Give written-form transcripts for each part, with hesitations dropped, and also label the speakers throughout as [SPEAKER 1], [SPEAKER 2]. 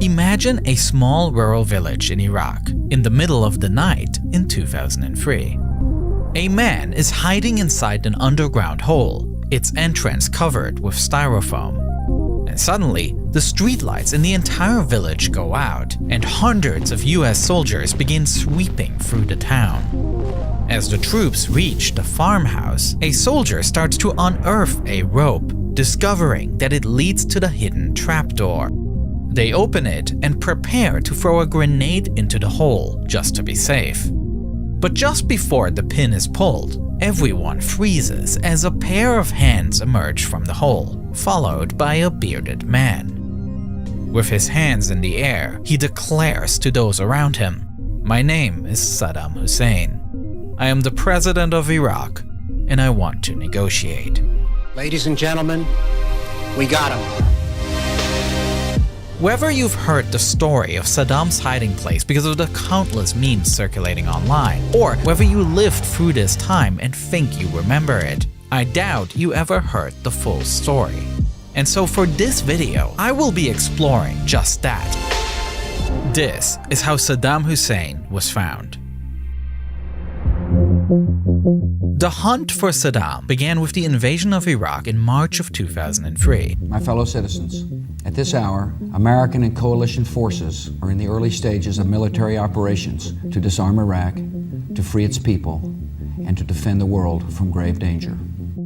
[SPEAKER 1] Imagine a small rural village in Iraq in the middle of the night in 2003. A man is hiding inside an underground hole, its entrance covered with styrofoam. And suddenly, the streetlights in the entire village go out, and hundreds of US soldiers begin sweeping through the town. As the troops reach the farmhouse, a soldier starts to unearth a rope, discovering that it leads to the hidden trapdoor. They open it and prepare to throw a grenade into the hole just to be safe. But just before the pin is pulled, everyone freezes as a pair of hands emerge from the hole, followed by a bearded man. With his hands in the air, he declares to those around him, "My name is Sadam Hussein. I am the president of Iraq, and I want to negotiate."
[SPEAKER 2] Ladies and gentlemen, we got him.
[SPEAKER 1] Whether you've heard the story of Saddam's hiding place because of the countless memes circulating online, or whether you lived through this time and think you remember it, I doubt you ever heard the full story. And so for this video, I will be exploring just that. This is how Saddam Hussein was found. The hunt for Saddam began with the invasion of Iraq in March of 2003.
[SPEAKER 3] My fellow citizens, at this hour, American and coalition forces are in the early stages of military operations to disarm Iraq, to free its people, and to defend the world from grave danger.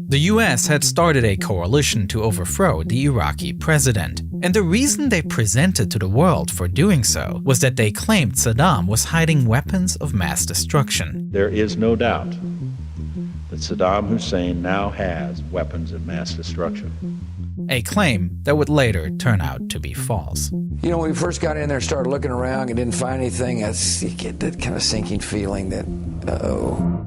[SPEAKER 1] The US had started a coalition to overthrow the Iraqi president, and the reason they presented to the world for doing so was that they claimed Saddam was hiding weapons of mass destruction.
[SPEAKER 4] There is no doubt that Saddam Hussein now has weapons of mass destruction.
[SPEAKER 1] A claim that would later turn out to be false.
[SPEAKER 5] You know, when we first got in there and started looking around and didn't find anything, you get that kind of sinking feeling that, uh-oh.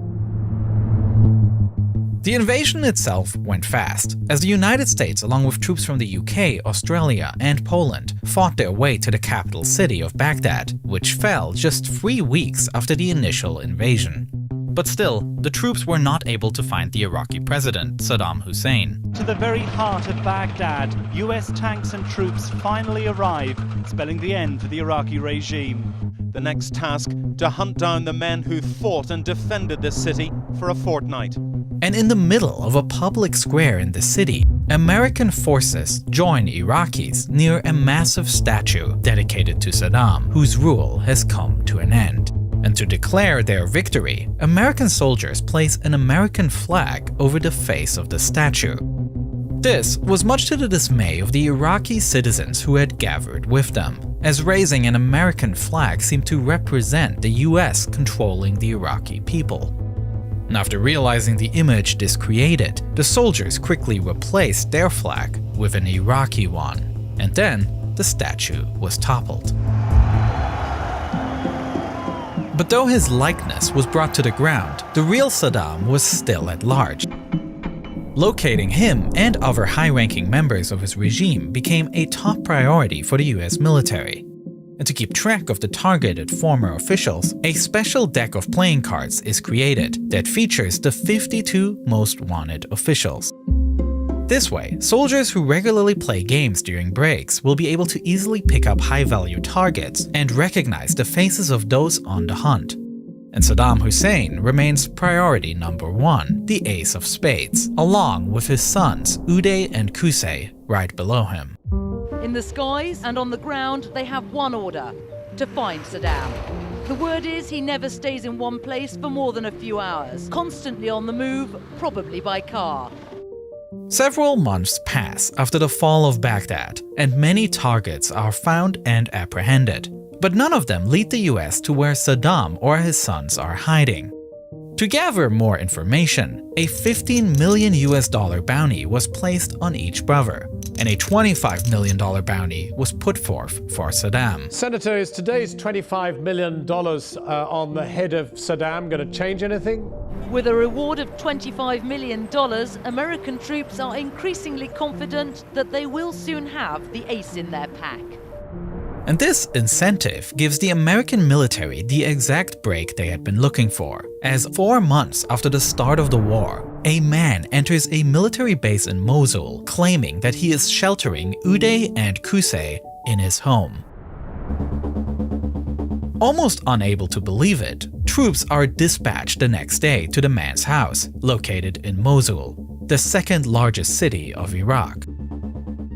[SPEAKER 1] The invasion itself went fast, as the United States, along with troops from the UK, Australia, and Poland, fought their way to the capital city of Baghdad, which fell just 3 weeks after the initial invasion. But still, the troops were not able to find the Iraqi president, Saddam Hussein.
[SPEAKER 6] To the very heart of Baghdad, US tanks and troops finally arrive, spelling the end to the Iraqi regime.
[SPEAKER 7] The next task, to hunt down the men who fought and defended this city for a fortnight.
[SPEAKER 1] And in the middle of a public square in the city, American forces join Iraqis near a massive statue dedicated to Saddam, whose rule has come to an end. And to declare their victory, American soldiers place an American flag over the face of the statue. This was much to the dismay of the Iraqi citizens who had gathered with them, as raising an American flag seemed to represent the US controlling the Iraqi people. And after realizing the image this created, the soldiers quickly replaced their flag with an Iraqi one, and then the statue was toppled. But though his likeness was brought to the ground, the real Saddam was still at large. Locating him and other high-ranking members of his regime became a top priority for the US military. And to keep track of the targeted former officials, a special deck of playing cards is created that features the 52 most wanted officials. This way, soldiers who regularly play games during breaks will be able to easily pick up high-value targets and recognize the faces of those on the hunt. And Saddam Hussein remains priority number 1, the ace of spades, along with his sons Uday and Qusay right below him.
[SPEAKER 8] In the skies and on the ground, they have one order: to find Saddam. The word is he never stays in one place for more than a few hours, constantly on the move, probably by car.
[SPEAKER 1] Several months pass after the fall of Baghdad, and many targets are found and apprehended. But none of them lead the US to where Saddam or his sons are hiding. To gather more information, a $15 million bounty was placed on each brother, and a $25 million bounty was put forth for Saddam.
[SPEAKER 9] Senator, is today's $25 million on the head of Saddam going to change anything?
[SPEAKER 8] With a reward of $25 million, American troops are increasingly confident that they will soon have the ace in their pack.
[SPEAKER 1] And this incentive gives the American military the exact break they had been looking for, as 4 months after the start of the war, a man enters a military base in Mosul claiming that he is sheltering Uday and Qusay in his home. Almost unable to believe it, troops are dispatched the next day to the man's house, located in Mosul, the second largest city of Iraq.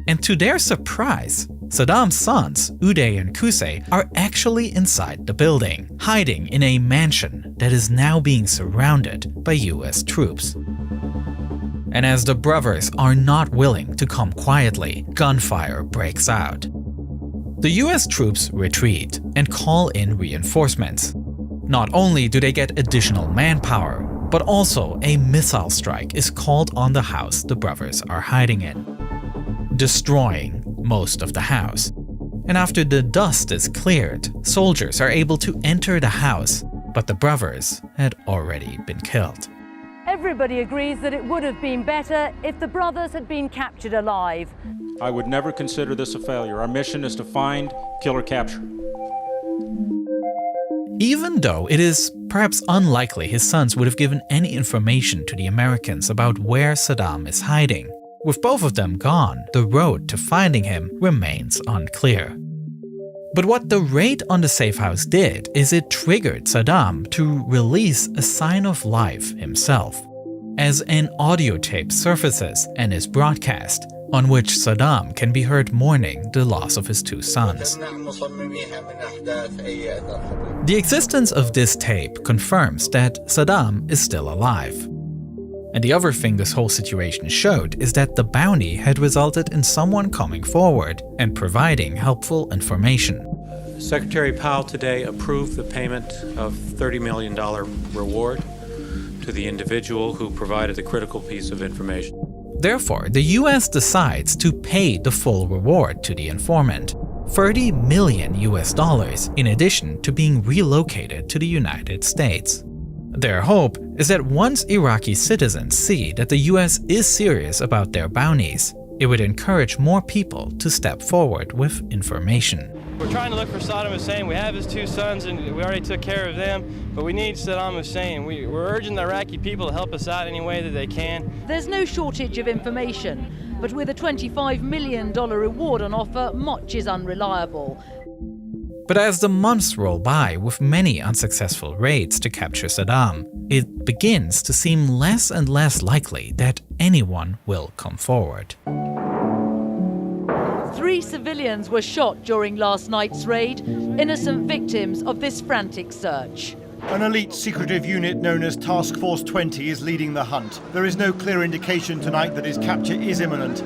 [SPEAKER 1] And to their surprise, Saddam's sons, Uday and Qusay, are actually inside the building, hiding in a mansion that is now being surrounded by US troops. And as the brothers are not willing to come quietly, gunfire breaks out. The US troops retreat and call in reinforcements. Not only do they get additional manpower, but also a missile strike is called on the house the brothers are hiding in, destroying most of the house. And after the dust is cleared, soldiers are able to enter the house, but the brothers had already been killed.
[SPEAKER 8] Everybody agrees that it would have been better if the brothers had been captured alive.
[SPEAKER 10] I would never consider this a failure. Our mission is to find, kill, or capture.
[SPEAKER 1] Even though it is perhaps unlikely his sons would have given any information to the Americans about where Saddam is hiding, with both of them gone, the road to finding him remains unclear. But what the raid on the safe house did is it triggered Saddam to release a sign of life himself, as an audio tape surfaces and is broadcast, on which Saddam can be heard mourning the loss of his two sons. The existence of this tape confirms that Saddam is still alive. And the other thing this whole situation showed is that the bounty had resulted in someone coming forward and providing helpful information.
[SPEAKER 10] Secretary Powell today approved the payment of $30 million reward to the individual who provided the critical piece of information.
[SPEAKER 1] Therefore, the US decides to pay the full reward to the informant, $30 million in addition to being relocated to the United States. Their hope is that once Iraqi citizens see that the US is serious about their bounties, it would encourage more people to step forward with information.
[SPEAKER 11] We're trying to look for Saddam Hussein. We have his two sons and we already took care of them, but we need Saddam Hussein. We're urging the Iraqi people to help us out any way that they can.
[SPEAKER 8] There's no shortage of information, but with a $25 million reward on offer, much is unreliable.
[SPEAKER 1] But as the months roll by with many unsuccessful raids to capture Saddam, it begins to seem less and less likely that anyone will come forward.
[SPEAKER 8] 3 civilians were shot during last night's raid, innocent victims of this frantic search.
[SPEAKER 12] An elite secretive unit known as Task Force 20 is leading the hunt. There is no clear indication tonight that his capture is imminent.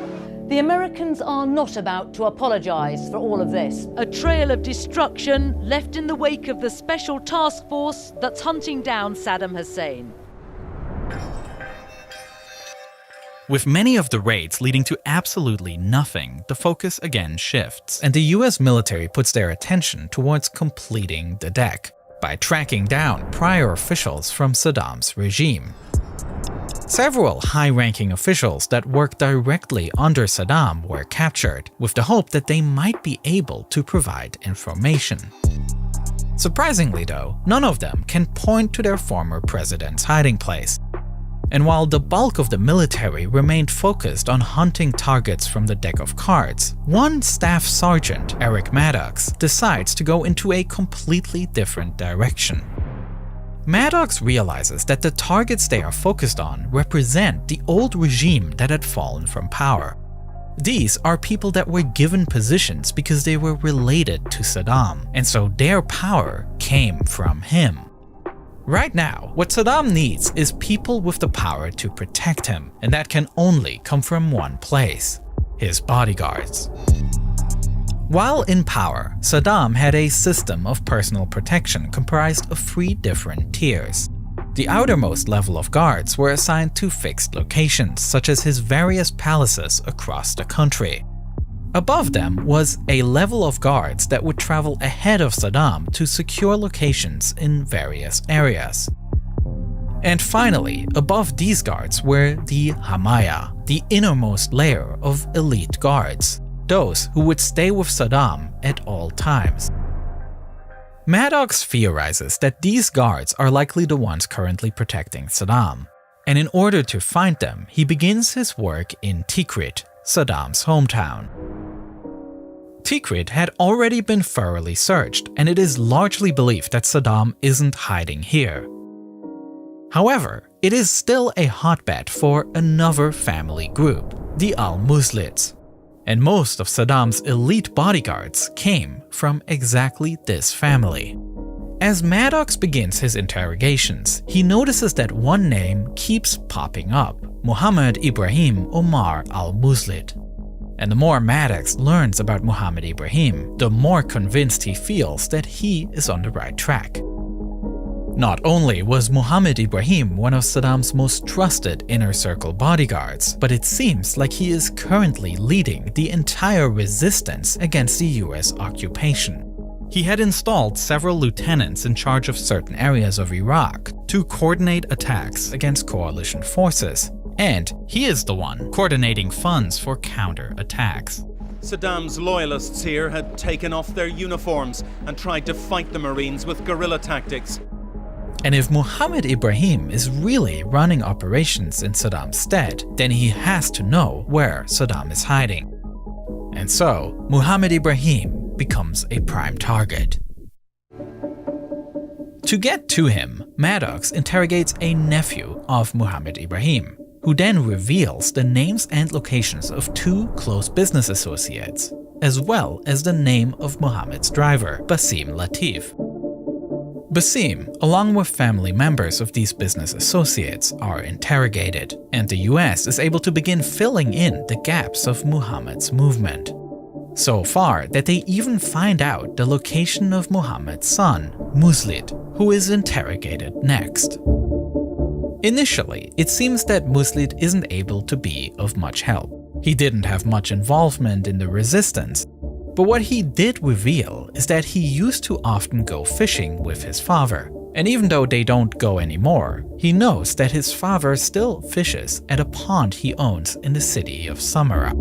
[SPEAKER 8] The Americans are not about to apologise for all of this. A trail of destruction left in the wake of the special task force that's hunting down Saddam Hussein.
[SPEAKER 1] With many of the raids leading to absolutely nothing, the focus again shifts, and the US military puts their attention towards completing the deck by tracking down prior officials from Saddam's regime. Several high-ranking officials that worked directly under Saddam were captured, with the hope that they might be able to provide information. Surprisingly though, none of them can point to their former president's hiding place. And while the bulk of the military remained focused on hunting targets from the deck of cards, one staff sergeant, Eric Maddox, decides to go into a completely different direction. Maddox realizes that the targets they are focused on represent the old regime that had fallen from power. These are people that were given positions because they were related to Saddam, and so their power came from him. Right now, what Saddam needs is people with the power to protect him, and that can only come from one place: his bodyguards. While in power, Saddam had a system of personal protection comprised of 3 different tiers. The outermost level of guards were assigned to fixed locations, such as his various palaces across the country. Above them was a level of guards that would travel ahead of Saddam to secure locations in various areas. And finally, above these guards were the Hamaya, the innermost layer of elite guards, those who would stay with Saddam at all times. Maddox theorizes that these guards are likely the ones currently protecting Saddam, and in order to find them, he begins his work in Tikrit, Saddam's hometown. Tikrit had already been thoroughly searched, and it is largely believed that Saddam isn't hiding here. However, it is still a hotbed for another family group, the Al-Muslids. And most of Saddam's elite bodyguards came from exactly this family. As Maddox begins his interrogations, he notices that one name keeps popping up: Muhammad Ibrahim Omar al-Muslid. And the more Maddox learns about Muhammad Ibrahim, the more convinced he feels that he is on the right track. Not only was Muhammad Ibrahim one of Saddam's most trusted inner circle bodyguards, but it seems like he is currently leading the entire resistance against the US occupation. He had installed several lieutenants in charge of certain areas of Iraq to coordinate attacks against coalition forces, and he is the one coordinating funds for counter-attacks.
[SPEAKER 7] Saddam's loyalists here had taken off their uniforms and tried to fight the Marines with guerrilla tactics.
[SPEAKER 1] And if Muhammad Ibrahim is really running operations in Saddam's stead, then he has to know where Saddam is hiding. And so, Muhammad Ibrahim becomes a prime target. To get to him, Maddox interrogates a nephew of Muhammad Ibrahim, who then reveals the names and locations of two close business associates, as well as the name of Muhammad's driver, Basim Latif. Basim, along with family members of these business associates, are interrogated, and the US is able to begin filling in the gaps of Muhammad's movement. So far that they even find out the location of Muhammad's son, Muslid, who is interrogated next. Initially, it seems that Muslid isn't able to be of much help. He didn't have much involvement in the resistance, but what he did reveal is that he used to often go fishing with his father. And even though they don't go anymore, he knows that his father still fishes at a pond he owns in the city of Samarra.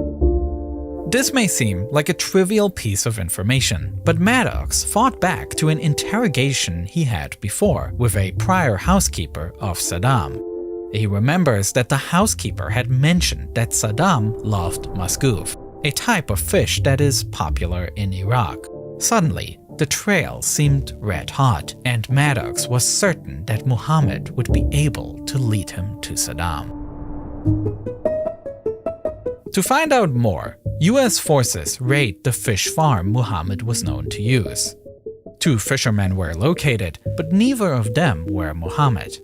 [SPEAKER 1] This may seem like a trivial piece of information, but Maddox fought back to an interrogation he had before with a prior housekeeper of Saddam. He remembers that the housekeeper had mentioned that Saddam loved masgouf, a type of fish that is popular in Iraq. Suddenly, the trail seemed red hot, and Maddox was certain that Muhammad would be able to lead him to Saddam. To find out more, US forces raid the fish farm Muhammad was known to use. Two fishermen were located, but neither of them were Muhammad.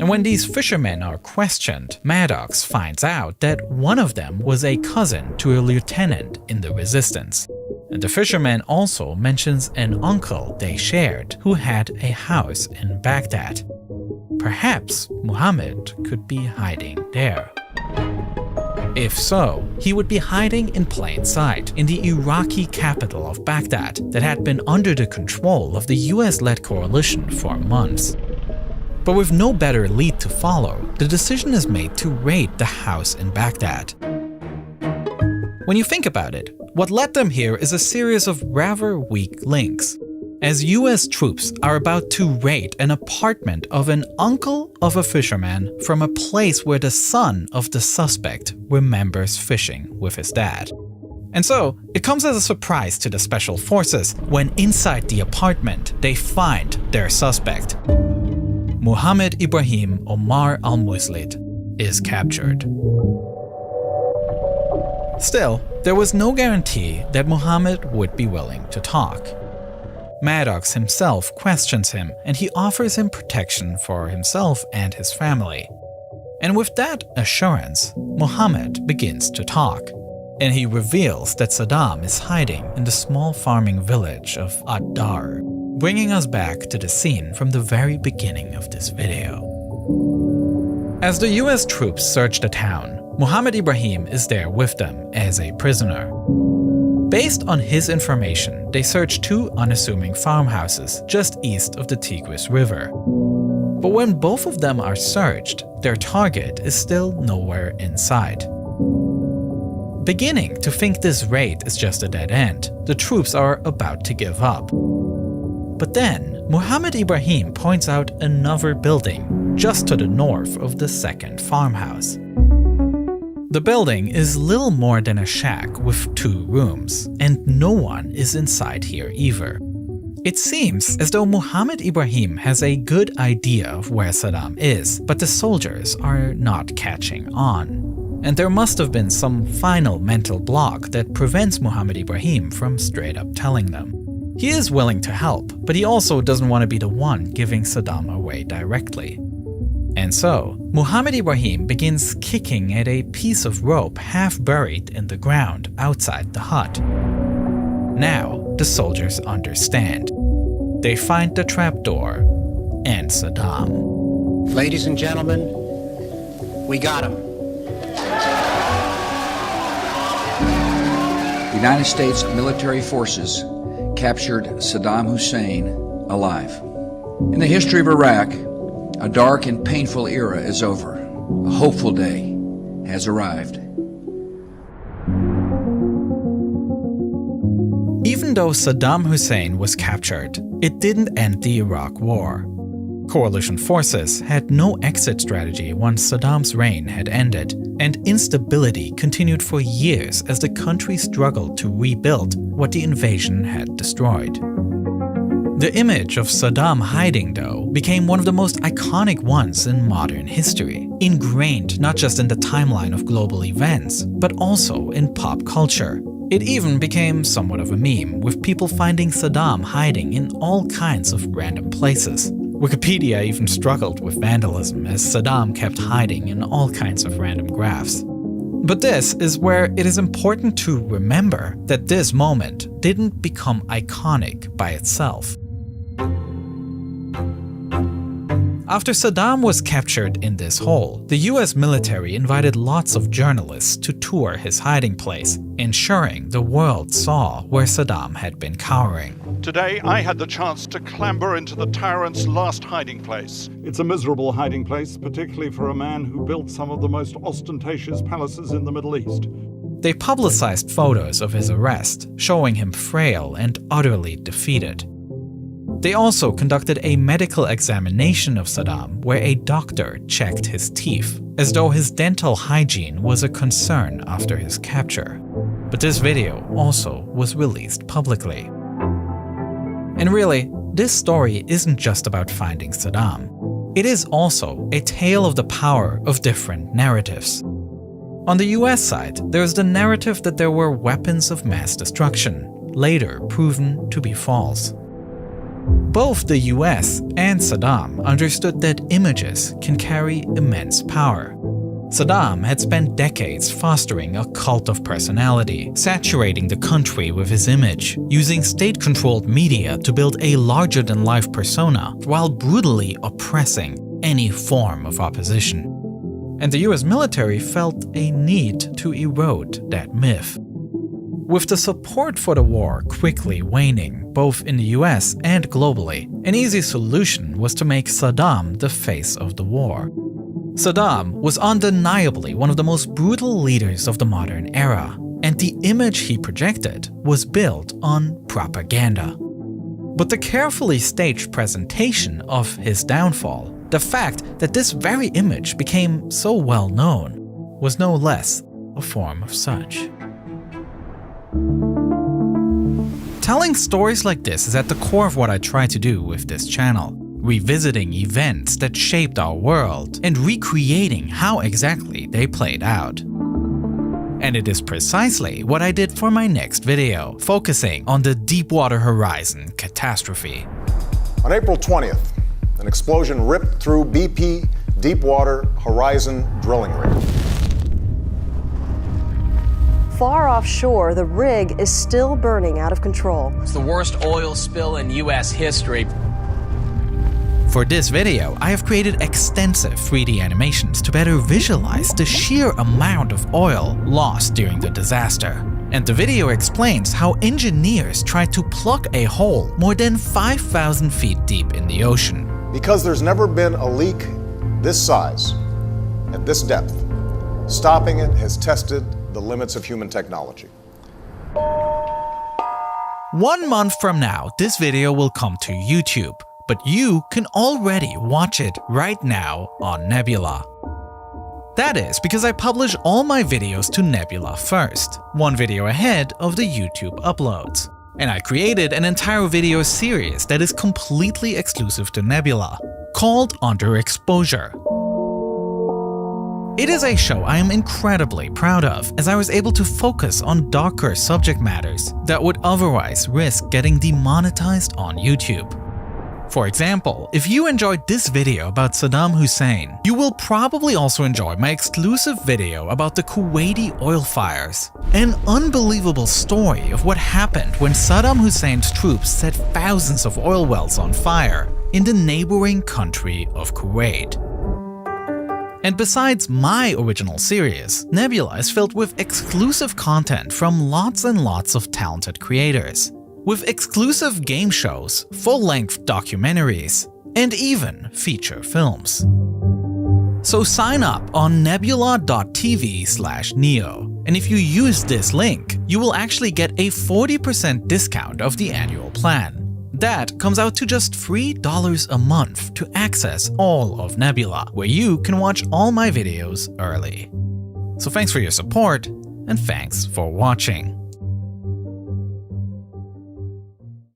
[SPEAKER 1] And when these fishermen are questioned, Maddox finds out that one of them was a cousin to a lieutenant in the resistance. And the fisherman also mentions an uncle they shared who had a house in Baghdad. Perhaps Muhammad could be hiding there. If so, he would be hiding in plain sight in the Iraqi capital of Baghdad that had been under the control of the US-led coalition for months. But with no better lead to follow, the decision is made to raid the house in Baghdad. When you think about it, what led them here is a series of rather weak links. As US troops are about to raid an apartment of an uncle of a fisherman from a place where the son of the suspect remembers fishing with his dad. And so, it comes as a surprise to the special forces when inside the apartment they find their suspect. Muhammad Ibrahim Omar al-Muslid is captured. Still, there was no guarantee that Muhammad would be willing to talk. Maddox himself questions him, and he offers him protection for himself and his family. And with that assurance, Muhammad begins to talk, and he reveals that Saddam is hiding in the small farming village of Ad-Dar, bringing us back to the scene from the very beginning of this video. As the US troops search the town, Muhammad Ibrahim is there with them as a prisoner. Based on his information, they search two unassuming farmhouses just east of the Tigris River. But when both of them are searched, their target is still nowhere in sight. Beginning to think this raid is just a dead end, the troops are about to give up. But then, Muhammad Ibrahim points out another building just to the north of the second farmhouse. The building is little more than a shack with 2 rooms, and no one is inside here either. It seems as though Mohammed Ibrahim has a good idea of where Saddam is, but the soldiers are not catching on. And there must have been some final mental block that prevents Mohammed Ibrahim from straight up telling them. He is willing to help, but he also doesn't want to be the one giving Saddam away directly. And so, Mohammed Ibrahim begins kicking at a piece of rope half buried in the ground outside the hut. Now, the soldiers understand. They find the trapdoor and Saddam.
[SPEAKER 2] Ladies and gentlemen, we got him.
[SPEAKER 3] United States military forces captured Saddam Hussein alive. In the history of Iraq, a dark and painful era is over. A hopeful day has arrived.
[SPEAKER 1] Even though Saddam Hussein was captured, it didn't end the Iraq War. Coalition forces had no exit strategy once Saddam's reign had ended, and instability continued for years as the country struggled to rebuild what the invasion had destroyed. The image of Saddam hiding, though, became one of the most iconic ones in modern history, ingrained not just in the timeline of global events, but also in pop culture. It even became somewhat of a meme, with people finding Saddam hiding in all kinds of random places. Wikipedia even struggled with vandalism as Saddam kept hiding in all kinds of random graphs. But this is where it is important to remember that this moment didn't become iconic by itself. After Saddam was captured in this hole, the US military invited lots of journalists to tour his hiding place, ensuring the world saw where Saddam had been cowering.
[SPEAKER 13] Today, I had the chance to clamber into the tyrant's last hiding place.
[SPEAKER 14] It's a miserable hiding place, particularly for a man who built some of the most ostentatious palaces in the Middle East.
[SPEAKER 1] They publicized photos of his arrest, showing him frail and utterly defeated. They also conducted a medical examination of Saddam where a doctor checked his teeth, as though his dental hygiene was a concern after his capture. But this video also was released publicly. And really, this story isn't just about finding Saddam. It is also a tale of the power of different narratives. On the US side, there is the narrative that there were weapons of mass destruction, later proven to be false. Both the US and Saddam understood that images can carry immense power. Saddam had spent decades fostering a cult of personality, saturating the country with his image, using state-controlled media to build a larger-than-life persona while brutally oppressing any form of opposition. And the US military felt a need to erode that myth. With the support for the war quickly waning, both in the US and globally, an easy solution was to make Saddam the face of the war. Saddam was undeniably one of the most brutal leaders of the modern era, and the image he projected was built on propaganda. But the carefully staged presentation of his downfall, the fact that this very image became so well known, was no less a form of such. Telling stories like this is at the core of what I try to do with this channel, revisiting events that shaped our world and recreating how exactly they played out. And it is precisely what I did for my next video, focusing on the Deepwater Horizon catastrophe.
[SPEAKER 15] On April 20th, an explosion ripped through BP Deepwater Horizon drilling rig.
[SPEAKER 16] Far offshore, the rig is still burning out of control.
[SPEAKER 17] It's the worst oil spill in U.S. history.
[SPEAKER 1] For this video, I have created extensive 3D animations to better visualize the sheer amount of oil lost during the disaster. And the video explains how engineers tried to plug a hole more than 5,000 feet deep in the ocean.
[SPEAKER 15] Because there's never been a leak this size, at this depth, stopping it has tested the limits of human technology.
[SPEAKER 1] 1 month from now, this video will come to YouTube, but you can already watch it right now on Nebula. That is because I publish all my videos to Nebula first, one video ahead of the YouTube uploads. And I created an entire video series that is completely exclusive to Nebula, called Underexposure. It is a show I am incredibly proud of, as I was able to focus on darker subject matters that would otherwise risk getting demonetized on YouTube. For example, if you enjoyed this video about Saddam Hussein, you will probably also enjoy my exclusive video about the Kuwaiti oil fires, an unbelievable story of what happened when Saddam Hussein's troops set thousands of oil wells on fire in the neighboring country of Kuwait. And besides my original series, Nebula is filled with exclusive content from lots and lots of talented creators, with exclusive game shows, full-length documentaries, and even feature films. So sign up on nebula.tv/neo, and if you use this link, you will actually get a 40% discount of the annual plan. That comes out to just $3 a month to access all of Nebula, where you can watch all my videos early. So thanks for your support, and thanks for watching.